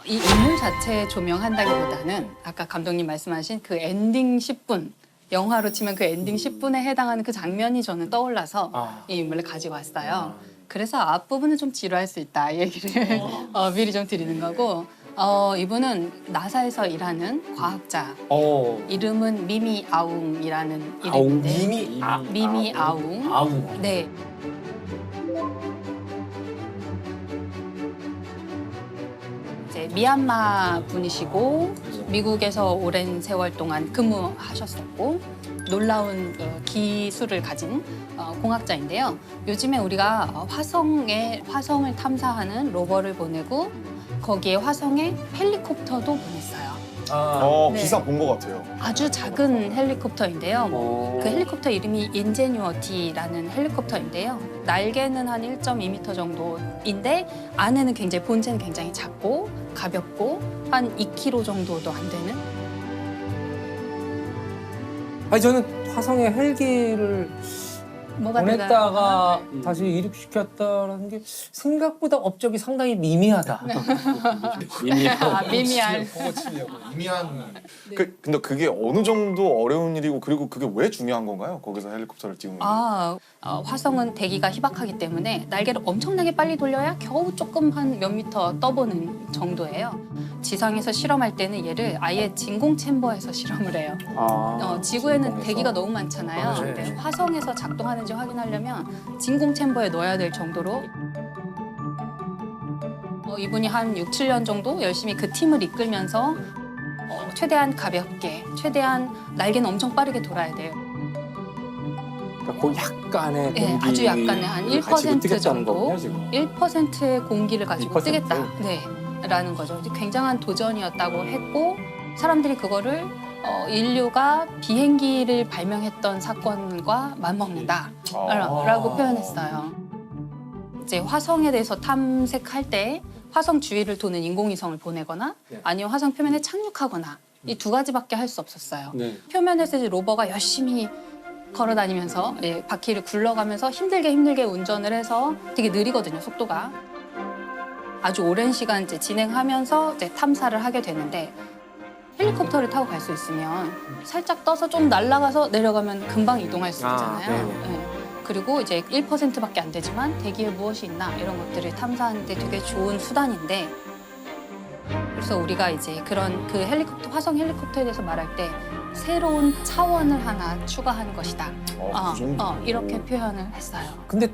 이 인물 자체 조명한다기보다는 아까 감독님 말씀하신 그 엔딩 10분, 영화로 치면 그 엔딩 10분에 해당하는 그 장면이 저는 떠올라서 이 인물을 가지고 왔어요. 그래서 앞부분은 좀 지루할 수 있다 이 얘기를 미리 좀 드리는 거고 이분은 나사에서 일하는 과학자. 이름은 미미 아웅이라는 이름인데 미미 아웅. 네. 이제 미얀마 분이시고 미국에서 오랜 세월 동안 근무하셨었고 놀라운 기술을 가진 공학자인데요. 요즘에 우리가 화성을 탐사하는 로버를 보내고 거기에 화성에 헬리콥터도 보냈어요. 네. 기사 본 것 같아요. 아주 작은 헬리콥터인데요. 그 헬리콥터 이름이 인제뉴어티라는 헬리콥터인데요. 날개는 한 1.2m 정도인데 안에는 굉장히 본체는 굉장히 작고 가볍고 한 2kg 정도도 안 되는. 아니 저는 화성에 헬기를 뭐가 보냈다가 다시 이륙시켰다는 게 생각보다 업적이 상당히 미미하다. 미미한. 미미한. 근데 그게 어느 정도 어려운 일이고 그리고 그게 왜 중요한 건가요? 거기서 헬리콥터를 띄우는 게. 화성은 대기가 희박하기 때문에 날개를 엄청나게 빨리 돌려야 겨우 조금 한 몇 미터 떠보는 정도예요. 지상에서 실험할 때는 얘를 아예 진공 챔버에서 실험을 해요. 지구에는 진공에서? 대기가 너무 많잖아요. 근데 화성에서 작동하는지 확인하려면 진공 챔버에 넣어야 될 정도로 이분이 한 6, 7년 정도 열심히 그 팀을 이끌면서 최대한 가볍게, 최대한 날개는 엄청 빠르게 돌아야 돼요. 그러니까 그 약간의 네, 공기 아주 약간의 한 1% 정도, 1%의 공기를 가지고 1%? 뜨겠다. 네, 라는 거죠. 굉장한 도전이었다고 했고 사람들이 그거를 인류가 비행기를 발명했던 사건과 맞먹는다라고 표현했어요. 이제 화성에 대해서 탐색할 때 화성 주위를 도는 인공위성을 보내거나 아니면 화성 표면에 착륙하거나 이 두 가지밖에 할 수 없었어요. 표면에서 이제 로버가 열심히 걸어다니면서 바퀴를 굴러가면서 힘들게 운전을 해서 되게 느리거든요, 속도가. 아주 오랜 시간 이제 진행하면서 이제 탐사를 하게 되는데 헬리콥터를 타고 갈 수 있으면 살짝 떠서 좀 날아가서 내려가면 금방 이동할 수 있잖아요. 네. 그리고 이제 1%밖에 안 되지만 대기에 무엇이 있나 이런 것들을 탐사하는 데 되게 좋은 수단인데 그래서 우리가 이제 그런 그 헬리콥터, 화성 헬리콥터에 대해서 말할 때 새로운 차원을 하나 추가한 것이다. 그 정도. 이렇게 표현을 했어요. 근데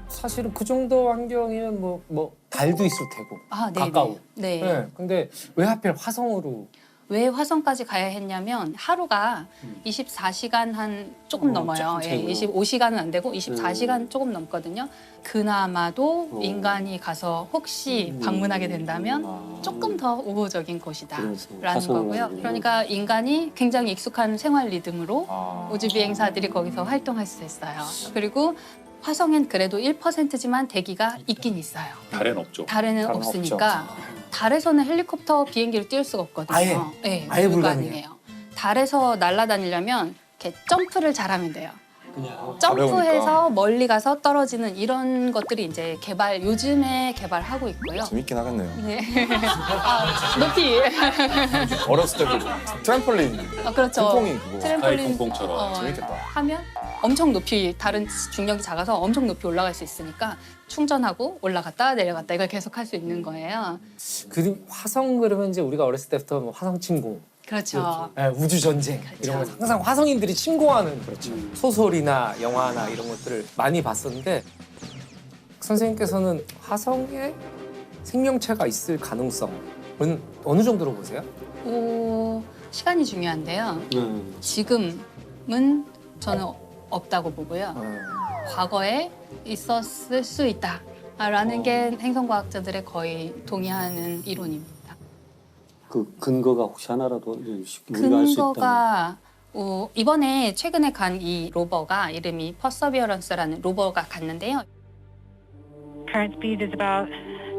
사실은 그 정도 환경이면 뭐 달도 있을 테고 가까워. 네. 근데 왜 하필 화성으로? 왜 화성까지 가야 했냐면 하루가 24시간 한 조금 넘어요. 25시간은 안 되고 24시간 조금 넘거든요. 그나마도 인간이 가서 혹시 방문하게 된다면 조금 더 우호적인 곳이다라는 거고요. 그러니까 인간이 굉장히 익숙한 생활 리듬으로 우주 비행사들이 거기서 활동할 수 있어요. 그리고 화성엔 그래도 1%지만 대기가 있긴 있어요. 달에는 없죠. 달에는 없으니까 달에서는 헬리콥터 비행기를 띄울 수가 없거든요. 아예 불가능해요. 달에서 날아다니려면 이렇게 점프를 잘하면 돼요. 가벼우니까. 점프해서 멀리 가서 떨어지는 이런 것들이 이제 요즘에 개발하고 있고요. 재밌긴 하겠네요. 네. 높이. 어렸을 때도 트램폴린. 그렇죠. 퐁퐁이 그거. 트램폴린 퐁퐁처럼. 재밌겠다. 하면 엄청 높이 다른 중력이 작아서 엄청 높이 올라갈 수 있으니까 충전하고 올라갔다 내려갔다 이걸 계속 할 수 있는 거예요. 그리고 화성 그러면 이제 우리가 어렸을 때부터 뭐 화성 침공, 그렇죠. 우주 전쟁 이런 거 항상 화성인들이 침공하는 소설이나 영화나 이런 것들을 많이 봤었는데 선생님께서는 화성에 생명체가 있을 가능성은 어느 정도로 보세요? 시간이 중요한데요. 지금은 저는 없다고 보고요. 과거에 있었을 수 있다라는 게 행성과학자들의 거의 동의하는 이론입니다. 그 근거가 혹시 하나라도 우리가 알 수 있다면. 근거가 이번에 최근에 간 이 로버가 이름이 퍼서비어런스라는 로버가 갔는데요. Current speed is about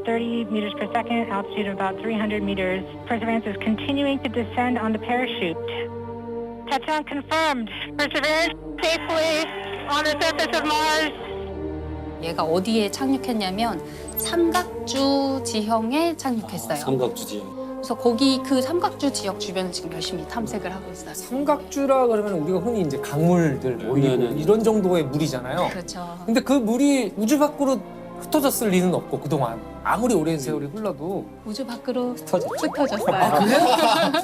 30 meters per second, altitude of about 300 meters. Perseverance is continuing to descend on the parachute. Touchdown confirmed. Perseverance safely on the surface of Mars. 얘가 어디에 착륙했냐면 삼각주 지형에 착륙했어요. 삼각주지. 그래서 거기 그 삼각주 지역 주변을 지금 열심히 탐색을 하고 있어요. 삼각주라 그러면 우리가 흔히 이제 강물들 모이고 네네. 이런 정도의 물이잖아요. 그렇죠. 근데 그 물이 우주 밖으로 흩어졌을 리는 없고 그동안 아무리 오랜 세월이 흘러도 우주 밖으로 흩어졌죠. 흩어졌어요.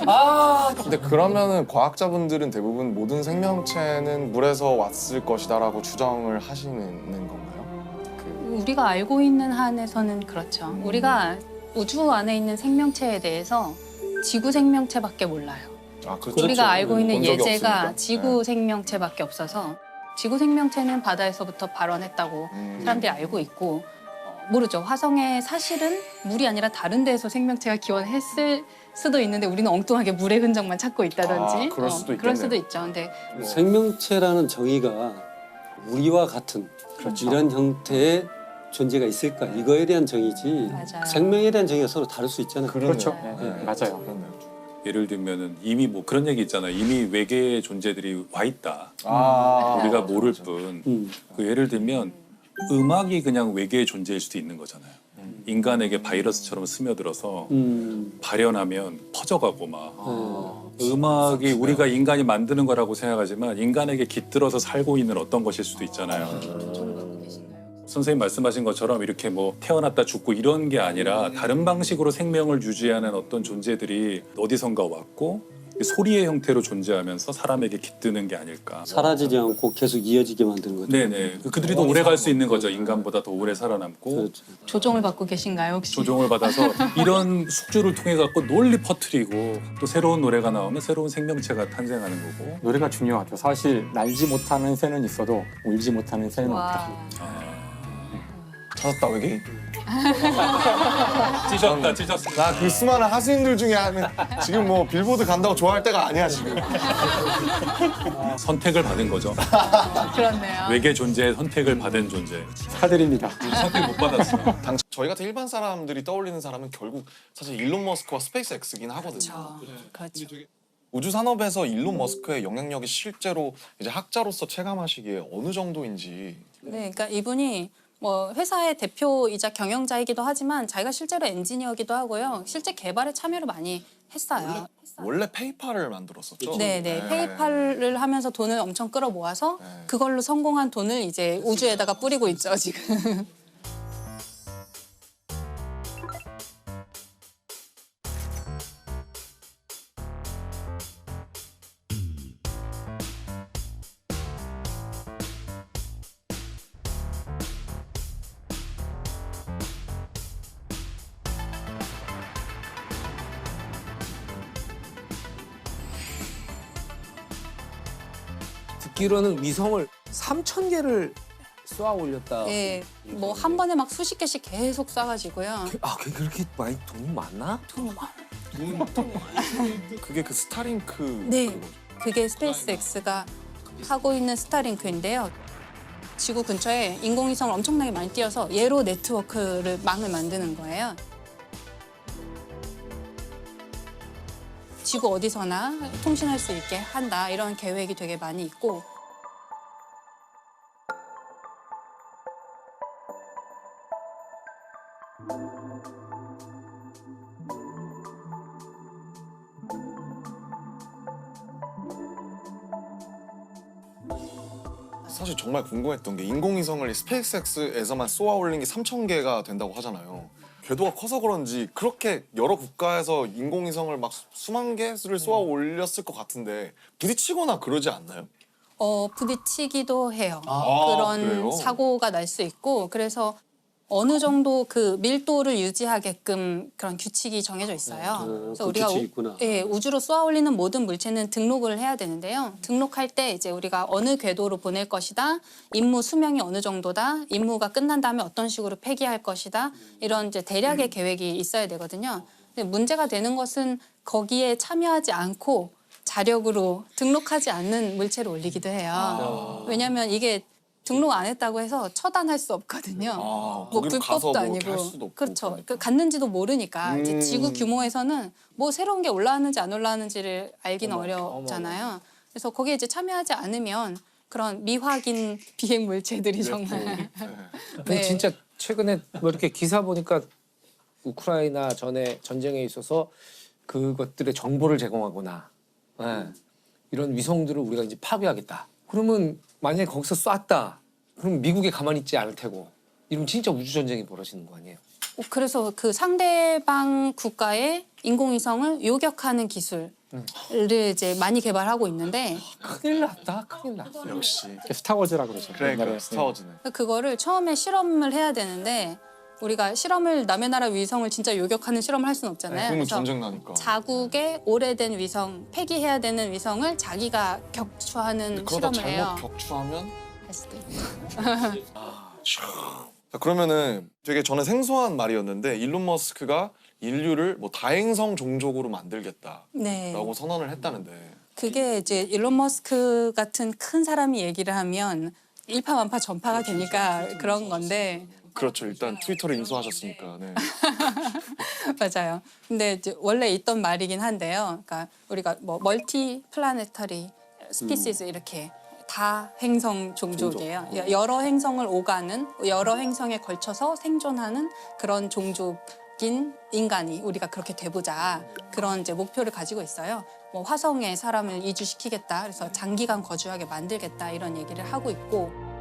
아, 근데 그러면은 과학자분들은 대부분 모든 생명체는 물에서 왔을 것이다라고 추정을 하시는 건가요? 우리가 알고 있는 한에서는 그렇죠. 우리가 우주 안에 있는 생명체에 대해서 지구 생명체밖에 몰라요. 아, 그렇죠. 우리가 알고 있는 본 적이 예제가 없으니까. 지구 생명체밖에 없어서 지구 생명체는 바다에서부터 발원했다고 사람들이 알고 있고 모르죠. 화성에 사실은 물이 아니라 다른 데에서 생명체가 기원했을 수도 있는데 우리는 엉뚱하게 물의 흔적만 찾고 있다든지 아, 그럴 수도 그럴 있겠네요. 수도 있죠. 근데 생명체라는 정의가 우리와 같은 이런 형태의 존재가 있을까 이거에 대한 정의지 맞아요. 생명에 대한 정의가 서로 다를 수 있잖아요. 그렇죠. 맞아요. 그렇네요. 예를 들면은 이미 뭐 그런 얘기 있잖아요. 이미 외계의 존재들이 와 있다. 아, 우리가 모를 맞아. 뿐. 그 예를 들면 음악이 그냥 외계의 존재일 수도 있는 거잖아요. 인간에게 바이러스처럼 스며들어서 발현하면 퍼져가고 막 음악이 우리가 인간이 만드는 거라고 생각하지만 인간에게 깃들어서 살고 있는 어떤 것일 수도 있잖아요. 선생님 말씀하신 것처럼 이렇게 뭐 태어났다 죽고 이런 게 아니라 다른 방식으로 생명을 유지하는 어떤 존재들이 어디선가 왔고 소리의 형태로 존재하면서 사람에게 깃드는 게 아닐까. 사라지지 않고 계속 이어지게 만드는 거죠. 네네. 그들이 더 오래 갈 수 있는 거죠. 인간보다 더 오래 살아남고 그렇죠. 조종을 받고 계신가요 혹시? 조종을 받아서 이런 숙주를 통해 갖고 널리 퍼뜨리고 또 새로운 노래가 나오면 새로운 생명체가 탄생하는 거고. 노래가 중요하죠. 사실 날지 못하는 새는 있어도 울지 못하는 새는 없다. 와. 찾았다 외계인? 찢었다 찢었어. 나 그 수많은 하수인들 중에 하는 지금 뭐 빌보드 간다고 좋아할 때가 아니야 지금. 선택을 받은 거죠. 그렇네요. 외계 존재의 선택을 받은 존재. 축하드립니다. 선택 못 받았어. 저희 같은 일반 사람들이 떠올리는 사람은 결국 사실 일론 머스크와 스페이스 X긴 하거든요. 그렇죠. 우주 산업에서 일론 머스크의 영향력이 실제로 이제 학자로서 체감하시기에 어느 정도인지. 네, 그러니까 이분이 뭐 회사의 대표이자 경영자이기도 하지만 자기가 실제로 엔지니어기도 하고요. 실제 개발에 참여를 많이 했어요. 원래 페이팔을 만들었었죠. 네. 페이팔을 하면서 돈을 엄청 끌어모아서 네. 그걸로 성공한 돈을 이제 우주에다가 뿌리고 있죠, 지금. 듣기로는 위성을 3,000개를 쏘아 올렸다. 네, 뭐 한 번에 막 수십 개씩 계속 쏴가지고요. 아, 그렇게 많이 돈이 많나? 돈이 많아. 그게 그 스타링크. 네, 그거죠. 그게 스페이스 X가 하고 있는 스타링크인데요. 지구 근처에 인공위성을 엄청나게 많이 띄워서 얘로 네트워크를 망을 만드는 거예요. 지구 어디서나 통신할 수 있게 한다 이런 계획이 되게 많이 있고 사실 정말 궁금했던 게 인공위성을 스페이스X에서만 쏘아 올린 게 3,000개가 된다고 하잖아요. 궤도가 커서 그런지 그렇게 여러 국가에서 인공위성을 막 수만 개를 쏘아 올렸을 것 같은데 부딪히거나 그러지 않나요? 부딪히기도 해요. 아, 그런 그래요? 사고가 날 수 있고 그래서 어느 정도 그 밀도를 유지하게끔 그런 규칙이 정해져 있어요. 그 규칙이 있구나. 우주로 쏘아 올리는 모든 물체는 등록을 해야 되는데요. 등록할 때 이제 우리가 어느 궤도로 보낼 것이다, 임무 수명이 어느 정도다, 임무가 끝난 다음에 어떤 식으로 폐기할 것이다 이런 이제 대략의 계획이 있어야 되거든요. 근데 문제가 되는 것은 거기에 참여하지 않고 자력으로 등록하지 않는 물체를 올리기도 해요. 왜냐하면 이게 등록 안 했다고 해서 처단할 수 없거든요. 뭐 거기로 가서 불법도 뭐 이렇게 할 아니고 수도 없고 그렇죠. 그러니까. 그 갔는지도 모르니까 이제 지구 규모에서는 뭐 새로운 게 올라왔는지 안 올라왔는지를 알기는 어렵잖아요. 그래서 거기에 이제 참여하지 않으면 그런 미확인 비행 물체들이 정말 네. 근데 진짜 최근에 뭐 이렇게 기사 보니까 우크라이나 전에 전쟁에 있어서 그것들의 정보를 제공하거나 예, 이런 위성들을 우리가 이제 파괴하겠다. 그러면 만약에 거기서 쐈다. 그럼 미국이 가만히 있지 않을 테고. 이러면 진짜 우주 전쟁이 벌어지는 거 아니에요? 그래서 그 상대방 국가의 인공위성을 요격하는 기술을 이제 많이 개발하고 있는데 큰일 났다. 큰일 났다. 역시. 스타워즈라 그러죠. 그러니까 옛날에. 스타워즈네. 그거를 처음에 실험을 해야 되는데 우리가 실험을 남의 나라 위성을 진짜 요격하는 실험을 할 수는 없잖아요. 그러면 그래서 전쟁 나니까. 자국의 오래된 위성, 폐기해야 되는 위성을 자기가 격추하는 그러다 실험을 해요. 잘못 격추하면 할 수도 있고. 자, 그러면은 되게 저는 생소한 말이었는데 일론 머스크가 인류를 뭐 다행성 종족으로 만들겠다라고 네. 선언을 했다는데 그게 이제 일론 머스크 같은 큰 사람이 얘기를 하면 일파만파 전파가 되니까 그런 건데 그렇죠. 일단 트위터를 인수하셨으니까. 네. 맞아요. 근데 이제 원래 있던 말이긴 한데요. 그러니까 우리가 뭐 멀티 플라네터리 스피시스 이렇게 다 행성 종족이에요. 여러 행성을 오가는 여러 행성에 걸쳐서 생존하는 그런 종족인 인간이 우리가 그렇게 돼보자 그런 이제 목표를 가지고 있어요. 뭐 화성에 사람을 이주시키겠다. 그래서 장기간 거주하게 만들겠다 이런 얘기를 하고 있고.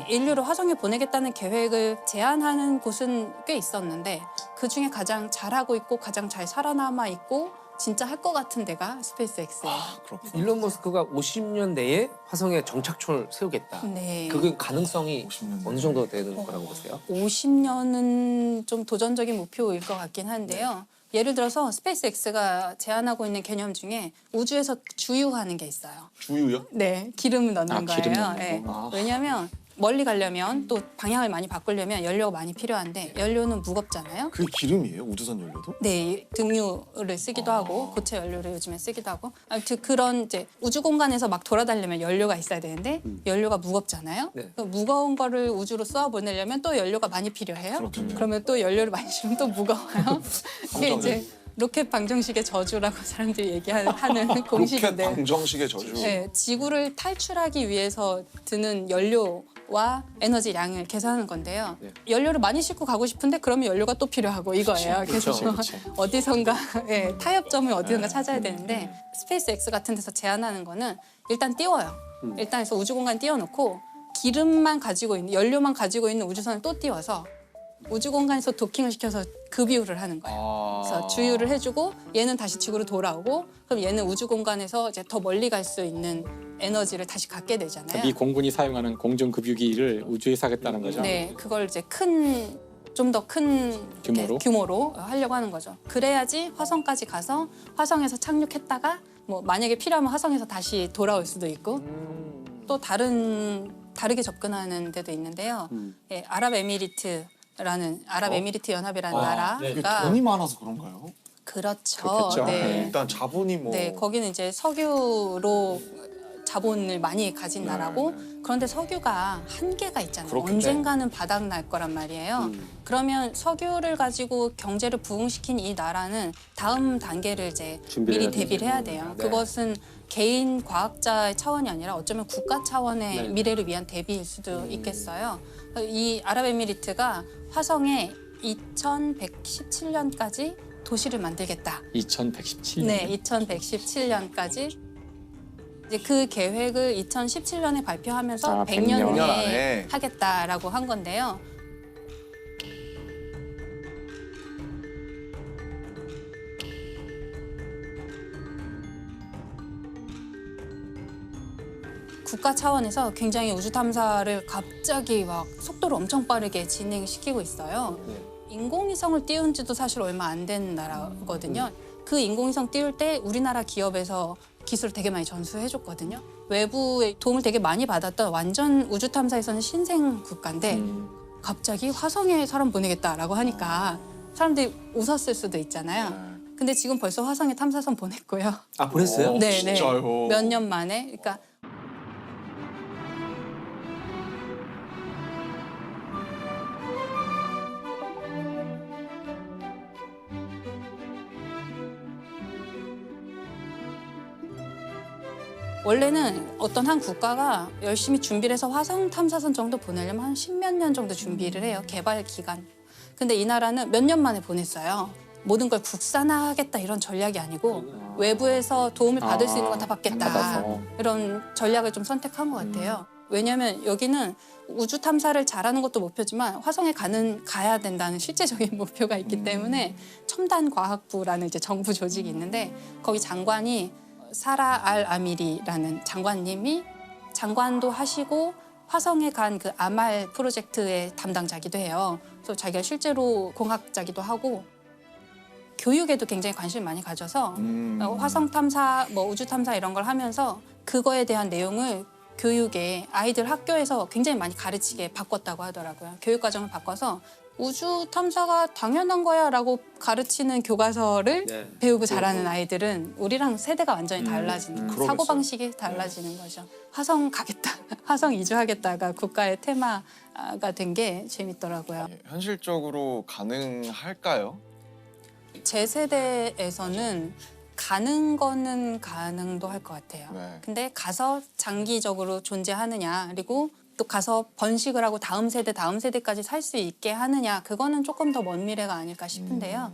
인류를 화성에 보내겠다는 계획을 제안하는 곳은 꽤 있었는데 그 중에 가장 잘하고 있고 가장 잘 살아남아 있고 진짜 할 것 같은 데가 스페이스X예요. 그렇구나. 일론 머스크가 50년 내에 화성에 정착촌을 세우겠다. 네. 그게 가능성이 50년 어느 정도 되는 거라고 보세요? 50년은 좀 도전적인 목표일 것 같긴 한데요. 예를 들어서 스페이스X가 제안하고 있는 개념 중에 우주에서 주유하는 게 있어요. 주유요? 네, 기름을 넣는 거예요. 기름 넣는 네. 거. 왜냐하면 멀리 가려면 또 방향을 많이 바꾸려면 연료가 많이 필요한데 연료는 무겁잖아요. 그게 기름이에요? 우주선 연료도? 네, 등유를 쓰기도 하고 고체 연료를 요즘에 쓰기도 하고 아무튼 그런 이제 우주 공간에서 막 돌아다니려면 연료가 있어야 되는데 연료가 무겁잖아요. 네. 그 무거운 거를 우주로 쏘아 보내려면 또 연료가 많이 필요해요. 그렇군요. 그러면 또 연료를 많이 주면 또 무거워요. 이게 이제 로켓 방정식의 저주라고 사람들이 얘기하는 로켓 공식인데. 방정식의 저주. 네, 지구를 탈출하기 위해서 드는 연료와 에너지 양을 계산하는 건데요. 네. 연료를 많이 싣고 가고 싶은데 그러면 연료가 또 필요하고 이거예요. 그래서 어디선가 타협점을 어디선가 찾아야 되는데 스페이스X 같은 데서 제안하는 거는 일단 띄워요. 일단 해서 우주공간 띄워놓고 기름만 가지고 있는 연료만 가지고 있는 우주선을 또 띄워서 우주공간에서 도킹을 시켜서 급유를 하는 거예요. 그래서 주유를 해주고 얘는 다시 지구로 돌아오고 그럼 얘는 우주공간에서 이제 더 멀리 갈 수 있는 에너지를 다시 갖게 되잖아요. 미 공군이 사용하는 공중급유기를 우주에서 하겠다는 거죠. 네, 그걸 이제 좀 더 큰 규모로 하려고 하는 거죠. 그래야지 화성까지 가서 화성에서 착륙했다가 뭐 만약에 필요하면 화성에서 다시 돌아올 수도 있고 또 다르게 접근하는 데도 있는데요. 예, 아랍에미리트 연합이라는 이게 나라가 돈이 많아서 그런가요? 그렇죠. 그렇겠죠. 네. 네. 일단 자본이 뭐 네, 거기는 이제 석유로 자본을 많이 가진 나라고 그런데 석유가 한계가 있잖아요. 그렇겠죠. 언젠가는 바닥 날 거란 말이에요. 그러면 석유를 가지고 경제를 부흥시킨 이 나라는 다음 단계를 이제 준비를 미리 해야 대비를 해야 돼요. 네. 그것은 개인 과학자의 차원이 아니라 어쩌면 국가 차원의 네. 미래를 위한 대비일 수도 있겠어요. 이 아랍에미리트가 화성에 2117년까지 도시를 만들겠다. 2117년. 네, 2117년까지 이제 그 계획을 2017년에 발표하면서 100년 100년 내에 안에. 하겠다라고 한 건데요. 국가 차원에서 굉장히 우주 탐사를 갑자기 막 속도를 엄청 빠르게 진행시키고 있어요. 인공위성을 띄운 지도 사실 얼마 안 된 나라거든요. 그 인공위성 띄울 때 우리나라 기업에서 기술을 되게 많이 전수해줬거든요. 외부의 도움을 되게 많이 받았던 완전 우주 탐사에서는 신생 국가인데 갑자기 화성에 사람 보내겠다라고 하니까 사람들이 웃었을 수도 있잖아요. 근데 지금 벌써 화성에 탐사선 보냈고요. 아 보냈어요? 네, 진짜요? 몇 년 만에. 그러니까 원래는 어떤 한 국가가 열심히 준비를 해서 화성 탐사선 정도 보내려면 한 10몇 년 정도 준비를 해요. 개발 기간. 근데 이 나라는 몇 년 만에 보냈어요. 모든 걸 국산화하겠다 이런 전략이 아니고 외부에서 도움을 받을 수 있는 건 다 받겠다. 받아서. 이런 전략을 좀 선택한 것 같아요. 왜냐하면 여기는 우주 탐사를 잘하는 것도 목표지만 화성에 가야 된다는 실제적인 목표가 있기 때문에 첨단 과학부라는 이제 정부 조직이 있는데 거기 장관이 사라 알 아미리라는 장관님이 장관도 하시고 화성에 간 그 아말 프로젝트의 담당자기도 해요. 그래서 자기가 실제로 공학자기도 하고 교육에도 굉장히 관심을 많이 가져서 화성 탐사, 뭐 우주 탐사 이런 걸 하면서 그거에 대한 내용을 교육에 아이들 학교에서 굉장히 많이 가르치게 바꿨다고 하더라고요. 교육 과정을 바꿔서 우주 탐사가 당연한 거야라고 가르치는 교과서를 네. 배우고 자라는 아이들은 우리랑 세대가 완전히 달라지는 그러겠어요. 사고 방식이 달라지는 거죠. 화성 가겠다, 화성 이주하겠다가 국가의 테마가 된 게 재밌더라고요. 예, 현실적으로 가능할까요? 제 세대에서는 가는 거는 가능도 할 것 같아요. 네. 근데 가서 장기적으로 존재하느냐 그리고 또 가서 번식을 하고 다음 세대까지 살 수 있게 하느냐 그거는 조금 더 먼 미래가 아닐까 싶은데요.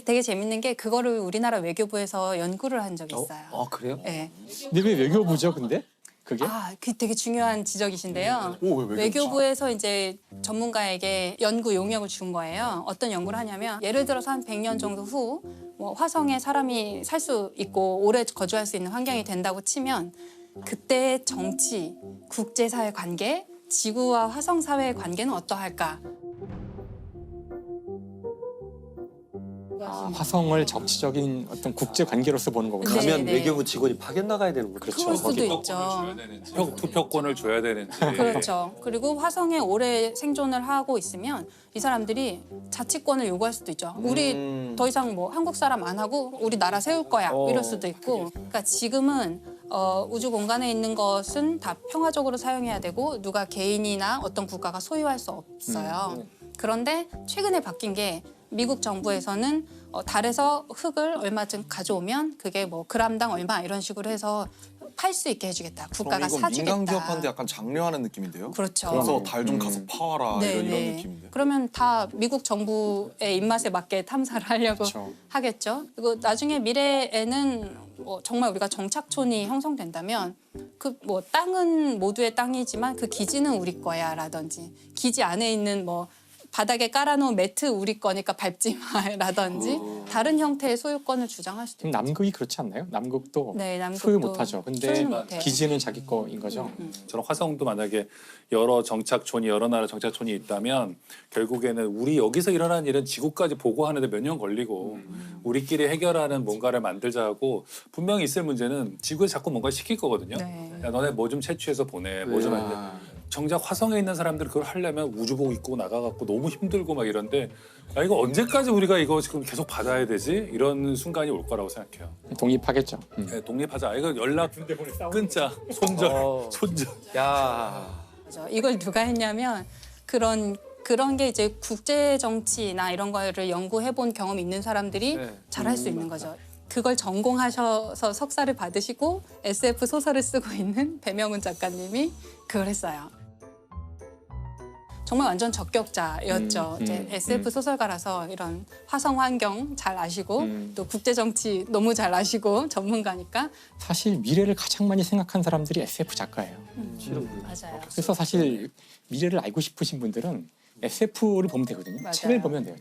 되게 재밌는 게 그거를 우리나라 외교부에서 연구를 한 적이 있어요. 그래요? 네. 근데 왜 외교부죠, 근데? 그게? 그 되게 중요한 지적이신데요. 오, 왜 외교부에서 이제 전문가에게 연구 용역을 준 거예요. 어떤 연구를 하냐면 예를 들어서 한 100년 정도 후 뭐 화성에 사람이 살 수 있고 오래 거주할 수 있는 환경이 된다고 치면 그때의 정치, 국제사회 관계, 지구와 화성 사회의 관계는 어떠할까? 화성을 정치적인 어떤 국제 관계로서 보는 거군요. 네, 가면 네. 외교부 직원이 파견 나가야 되는 거죠. 그럴 수도 있죠. 투표권을 줘야 되는지. 그렇죠. 그리고 화성에 오래 생존을 하고 있으면 이 사람들이 자치권을 요구할 수도 있죠. 우리 더 이상 뭐 한국 사람 안 하고 우리 나라 세울 거야 이럴 수도 있고. 그러니까 지금은 우주 공간에 있는 것은 다 평화적으로 사용해야 되고 누가 개인이나 어떤 국가가 소유할 수 없어요. 그런데 최근에 바뀐 게 미국 정부에서는 달에서 흙을 얼마쯤 가져오면 그게 뭐 그람당 얼마 이런 식으로 해서 팔 수 있게 해주겠다. 국가가 이건 사주겠다. 민간 기업한테 약간 장려하는 느낌인데요? 그렇죠. 그래서 달 좀 가서 파와라 네, 이런 네. 느낌인데. 그러면 다 미국 정부의 입맛에 맞게 탐사를 하려고 그렇죠. 하겠죠. 그리고 나중에 미래에는 정말 우리가 정착촌이 형성된다면 그 뭐 땅은 모두의 땅이지만 그 기지는 우리 거야라든지 기지 안에 있는 뭐 바닥에 깔아놓은 매트 우리 거니까 밟지 마라든지 다른 형태의 소유권을 주장할 수도 지금 있죠. 남극이 그렇지 않나요? 남극도 네, 남극도 소유 못하죠. 근데 소유 못해요. 기지는 자기 거인 거죠. 저런 화성도 만약에 여러 정착촌이 여러 나라 정착촌이 있다면 결국에는 우리 여기서 일어나는 일은 지구까지 보고하는데 몇 년 걸리고 우리끼리 해결하는 뭔가를 만들자 하고 분명히 있을 문제는 지구에 자꾸 뭔가 시킬 거거든요. 네. 야, 너네 뭐 좀 채취해서 보내. 뭐 좀 하는데 정작 화성에 있는 사람들이 그걸 하려면 우주복 입고 나가갖고 너무 힘들고 막 이런데 야, 이거 언제까지 우리가 이거 지금 계속 받아야 되지? 이런 순간이 올 거라고 생각해요. 독립하겠죠. 네, 독립하자. 이거 연락 끊자. 손절. 야. 그죠. 이걸 누가 했냐면 그런 게 이제 국제 정치나 이런 거를 연구해 본 경험이 있는 사람들이 네. 잘할 수 있는 거죠. 그걸 전공하셔서 석사를 받으시고 SF 소설을 쓰고 있는 배명훈 작가님이 그걸 했어요. 정말 완전 적격자였죠. 이제 SF 소설가라서 이런 화성 환경 잘 아시고 또 국제 정치 너무 잘 아시고 전문가니까 사실 미래를 가장 많이 생각한 사람들이 SF 작가예요. 맞아요. 그래서 사실 미래를 알고 싶으신 분들은 SF를 보면 되거든요. 맞아요. 책을 보면 돼요.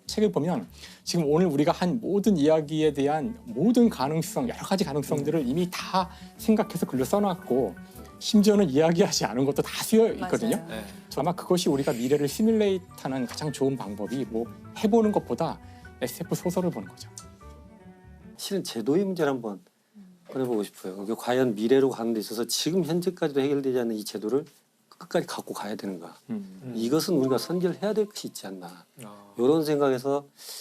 책을 보면 지금 오늘 우리가 한 모든 이야기에 대한 모든 가능성, 여러 가지 가능성들을 이미 다 생각해서 글로 써놨고 심지어는 이야기하지 않은 것도 다 쓰여 있거든요. 맞아요. 네. 아마 그것이 우리가 미래를 시뮬레이트하는 가장 좋은 방법이 뭐 해보는 것보다 SF 소설을 보는 거죠. 실은 제도의 문제를 한번 꺼내보고 싶어요. 그게 과연 미래로 가는 데 있어서 지금 현재까지도 해결되지 않는 이 제도를 끝까지 갖고 가야 되는가. 이것은 우리가 선결해야 될 것이 있지 않나. 이런 생각에서